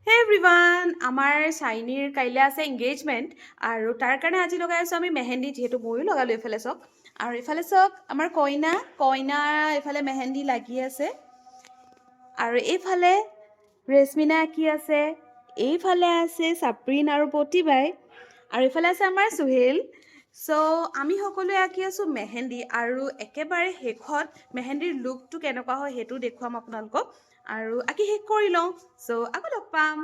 হে এভৰিৱান আমাৰ চাইনিৰ কাইলৈ আছে এংগেজমেণ্ট আৰু তাৰ কাৰণে আজি লগাই আছোঁ আমি মেহেন্দি যিহেতু ময়ো লগালোঁ এইফালে চাওক আৰু এইফালে চাওক আমাৰ কইনা কইনা এইফালে মেহেন্দি লাগি আছে আৰু এইফালে ৰেচমিনা আঁকি আছে এইফালে আছে চাপ্ৰিন আৰু প্ৰতিবাই আৰু এইফালে আছে আমাৰ সুহেল চ' আমি সকলোৱে আঁকি আছোঁ মেহেন্দি আৰু একেবাৰে শেষত মেহেন্দিৰ লুকটো কেনেকুৱা হয় সেইটো দেখুৱাম আপোনালোকক আৰু আঁকি শেষ কৰি লওঁ চ' আকৌ লগ পাম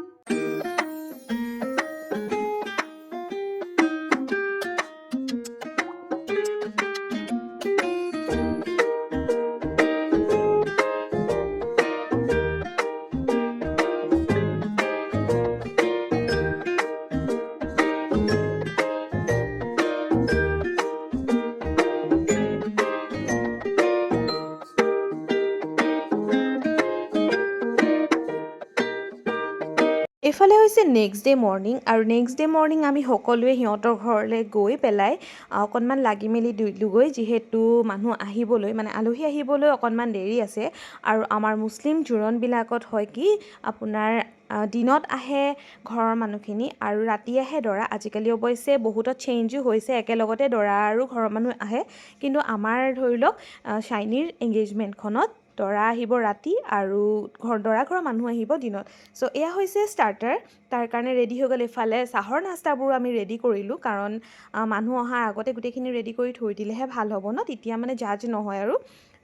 এইফালে হৈছে নেক্সট ডে মৰ্ণিং আৰু নেক্সট ডে মৰ্ণিং আমি সকলোৱে সিহঁতৰ ঘৰলৈ গৈ পেলাই অকণমান লাগি মেলি দিলোঁগৈ যিহেতু মানুহ আহিবলৈ মানে আলহী আহিবলৈ অকণমান দেৰি আছে আৰু আমাৰ মুছলিম জোৰোণবিলাকত হয় কি আপোনাৰ দিনত আহে ঘৰৰ মানুহখিনি আৰু ৰাতি আহে দৰা আজিকালি অৱশ্যে বহুতত চেঞ্জো হৈছে একেলগতে দৰা আৰু ঘৰৰ মানুহ আহে কিন্তু আমাৰ ধৰি লওক চাইনিৰ এংগেজমেণ্টখনত দৰা আহিব ৰাতি আৰু দৰা ঘৰৰ মানুহ আহিব দিনত চ' এয়া হৈছে ষ্টাৰ্টাৰ তাৰ কাৰণে ৰেডি হৈ গ'ল এইফালে চাহৰ নাস্তাবোৰো আমি ৰেডি কৰিলোঁ কাৰণ মানুহ অহাৰ আগতে গোটেইখিনি ৰেডি কৰি থৈ দিলেহে ভাল হ'ব ন তেতিয়া মানে জাজ নহয় আৰু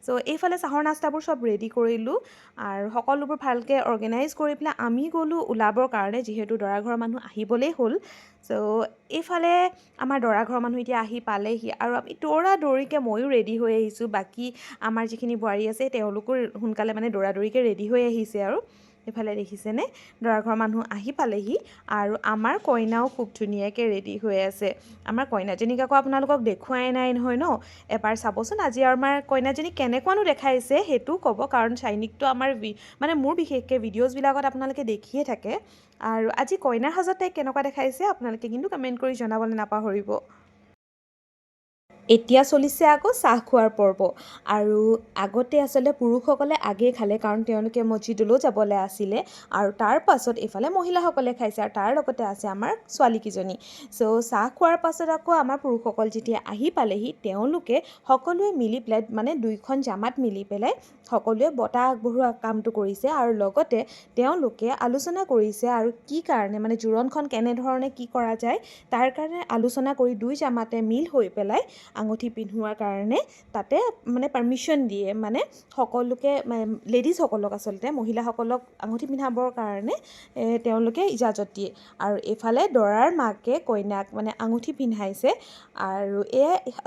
চ' এইফালে চাহৰ নাস্তাবোৰ চব ৰেডি কৰিলোঁ আৰু সকলোবোৰ ভালকৈ অৰ্গেনাইজ কৰি পেলাই আমি গ'লোঁ ওলাবৰ কাৰণে যিহেতু দৰা ঘৰৰ মানুহ আহিবলেই হ'ল চ' এইফালে আমাৰ দৰা ঘৰৰ মানুহ এতিয়া আহি পালেহি আৰু আমি দৌৰা দৌৰিকৈ ময়ো ৰেডি হৈ আহিছোঁ বাকী আমাৰ যিখিনি বোৱাৰী আছে তেওঁলোকো সোনকালে মানে দৌৰা দৌৰিকৈ ৰেডি হৈ আহিছে আৰু এইফালে দেখিছেনে দৰা ঘৰৰ মানুহ আহি পালেহি আৰু আমাৰ কইনাও খুব ধুনীয়াকৈ ৰেডি হৈ আছে আমাৰ কইনাজনীক আকৌ আপোনালোকক দেখুৱাই নাই নহয় ন এবাৰ চাবচোন আজি আমাৰ কইনাজনী কেনেকুৱানো দেখাইছে সেইটোও ক'ব কাৰণ চাইনিকটো আমাৰ মানে মোৰ বিশেষকৈ ভিডিঅ'জবিলাকত আপোনালোকে দেখিয়ে থাকে আৰু আজি কইনাৰ সাজত তাইক কেনেকুৱা দেখাইছে আপোনালোকে কিন্তু কমেণ্ট কৰি জনাবলৈ নাপাহৰিব এতিয়া চলিছে আকৌ চাহ খোৱাৰ পৰ্ব আৰু আগতে আচলতে পুৰুষসকলে আগেই খালে কাৰণ তেওঁলোকে মছজিদলৈও যাবলৈ আছিলে আৰু তাৰ পাছত এইফালে মহিলাসকলে খাইছে আৰু তাৰ লগতে আছে আমাৰ ছোৱালীকেইজনী চ' চাহ খোৱাৰ পাছত আকৌ আমাৰ পুৰুষসকল যেতিয়া আহি পালেহি তেওঁলোকে সকলোৱে মিলি পেলাই মানে দুইখন জামাত মিলি পেলাই সকলোৱে বঁটা আগবঢ়োৱা কামটো কৰিছে আৰু লগতে তেওঁলোকে আলোচনা কৰিছে আৰু কি কাৰণে মানে জোৰোণখন কেনেধৰণে কি কৰা যায় তাৰ কাৰণে আলোচনা কৰি দুই জামাতে মিল হৈ পেলাই আঙুঠি পিন্ধোৱাৰ কাৰণে তাতে মানে পাৰ্মিশ্যন দিয়ে মানে সকলোকে লেডিজসকলক আচলতে মহিলাসকলক আঙুঠি পিন্ধাবৰ কাৰণে তেওঁলোকে ইজাজত দিয়ে আৰু এইফালে দৰাৰ মাকে কইনাক মানে আঙুঠি পিন্ধাইছে আৰু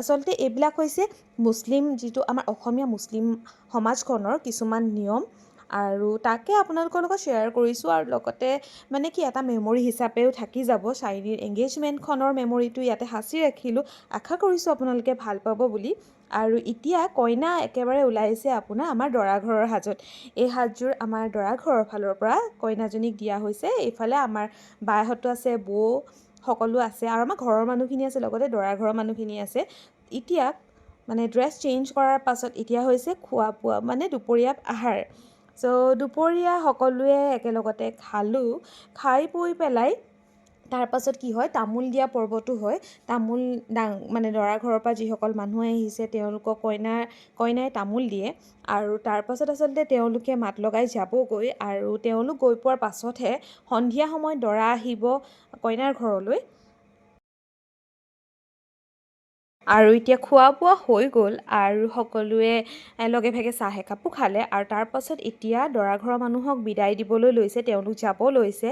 আচলতে এইবিলাক হৈছে মুছলিম যিটো আমাৰ অসমীয়া মুছলিম সমাজখনৰ কিছুমান নিয়ম আৰু তাকে আপোনালোকৰ লগত শ্বেয়াৰ কৰিছোঁ আৰু লগতে মানে কি এটা মেমৰি হিচাপেও থাকি যাব চাইনিৰ এংগেজমেণ্টখনৰ মেমৰিটো ইয়াতে সাঁচি ৰাখিলোঁ আশা কৰিছোঁ আপোনালোকে ভাল পাব বুলি আৰু এতিয়া কইনা একেবাৰে ওলাইছে আপোনাৰ আমাৰ দৰা ঘৰৰ সাজত এই সাজযোৰ আমাৰ দৰা ঘৰৰ ফালৰ পৰা কইনাজনীক দিয়া হৈছে এইফালে আমাৰ বাহঁতো আছে বৌ সকলো আছে আৰু আমাৰ ঘৰৰ মানুহখিনি আছে লগতে দৰা ঘৰৰ মানুহখিনি আছে এতিয়া মানে ড্ৰেছ চেঞ্জ কৰাৰ পাছত এতিয়া হৈছে খোৱা বোৱা মানে দুপৰীয়া আহাৰ চ' দুপৰীয়া সকলোৱে একেলগতে খালোঁ খাই বৈ পেলাই তাৰপাছত কি হয় তামোল দিয়া পৰ্বটো হয় তামোল মানে দৰা ঘৰৰ পৰা যিসকল মানুহ আহিছে তেওঁলোকক কইনাই তামোল দিয়ে আৰু তাৰপাছত আচলতে তেওঁলোকে মাত লগাই যাবগৈ আৰু তেওঁলোক গৈ পোৱাৰ পাছতহে সন্ধিয়া সময়ত দৰা আহিব কইনাৰ ঘৰলৈ আৰু এতিয়া খোৱা বোৱা হৈ গ'ল আৰু সকলোৱে লগে ভাগে চাহ একাপো খালে আৰু তাৰ পাছত এতিয়া দৰা ঘৰৰ মানুহক বিদায় দিবলৈ লৈছে তেওঁলোক যাব লৈছে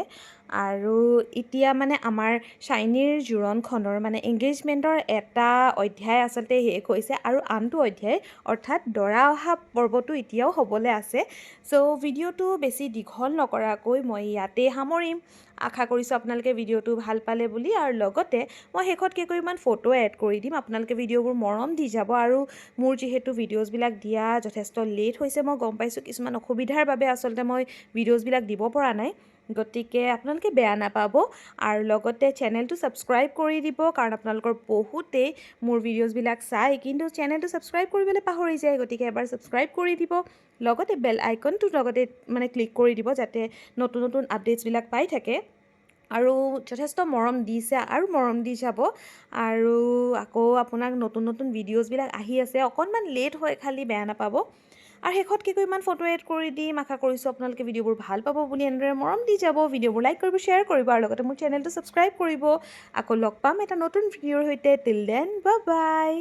আৰু এতিয়া মানে আমাৰ চাইনিৰ জোৰোণখনৰ মানে এংগেজমেণ্টৰ এটা অধ্যায় আচলতে শেষ হৈছে আৰু আনটো অধ্যায় অৰ্থাৎ দৰা অহা পৰ্বটো এতিয়াও হ'বলৈ আছে চ' ভিডিঅ'টো বেছি দীঘল নকৰাকৈ মই ইয়াতেই সামৰিম আশা কৰিছোঁ আপোনালোকে ভিডিঅ'টো ভাল পালে বুলি আৰু লগতে মই শেষত কেইগৰাকীমান ফটো এড কৰি দিম আপোনালোকে ভিডিঅ'বোৰ মৰম দি যাব আৰু মোৰ যিহেতু ভিডিঅ'জবিলাক দিয়া যথেষ্ট লেট হৈছে মই গম পাইছোঁ কিছুমান অসুবিধাৰ বাবে আচলতে মই ভিডিঅ'জবিলাক দিব পৰা নাই গতিকে আপোনালোকে বেয়া নাপাব আৰু লগতে চেনেলটো ছাবস্ক্ৰাইব কৰি দিব কাৰণ আপোনালোকৰ বহুতেই মোৰ ভিডিঅ'ছবিলাক চাই কিন্তু চেনেলটো ছাবস্ক্ৰাইব কৰিবলৈ পাহৰি যায় গতিকে এবাৰ ছাবস্ক্ৰাইব কৰি দিব লগতে বেল আইকনটো লগতে মানে ক্লিক কৰি দিব যাতে নতুন নতুন আপডেটছবিলাক পাই থাকে আৰু যথেষ্ট মৰম দিছে আৰু মৰম দি যাব আৰু আকৌ আপোনাক নতুন নতুন ভিডিঅ'ছবিলাক আহি আছে অকণমান লেট হয় খালি বেয়া নাপাব আৰু শেষত কেইটামান ফটো এড কৰি দিম আশা কৰিছোঁ আপোনালোকে ভিডিঅ'বোৰ ভাল পাব বুলি এনেদৰে মৰম দি যাব ভিডিঅ'বোৰ লাইক কৰিব শ্বেয়াৰ কৰিব আৰু লগতে মোৰ চেনেলটো ছাবস্ক্ৰাইব কৰিব আকৌ লগ পাম এটা নতুন ভিডিঅ'ৰ সৈতে টিল দেন বাই বাই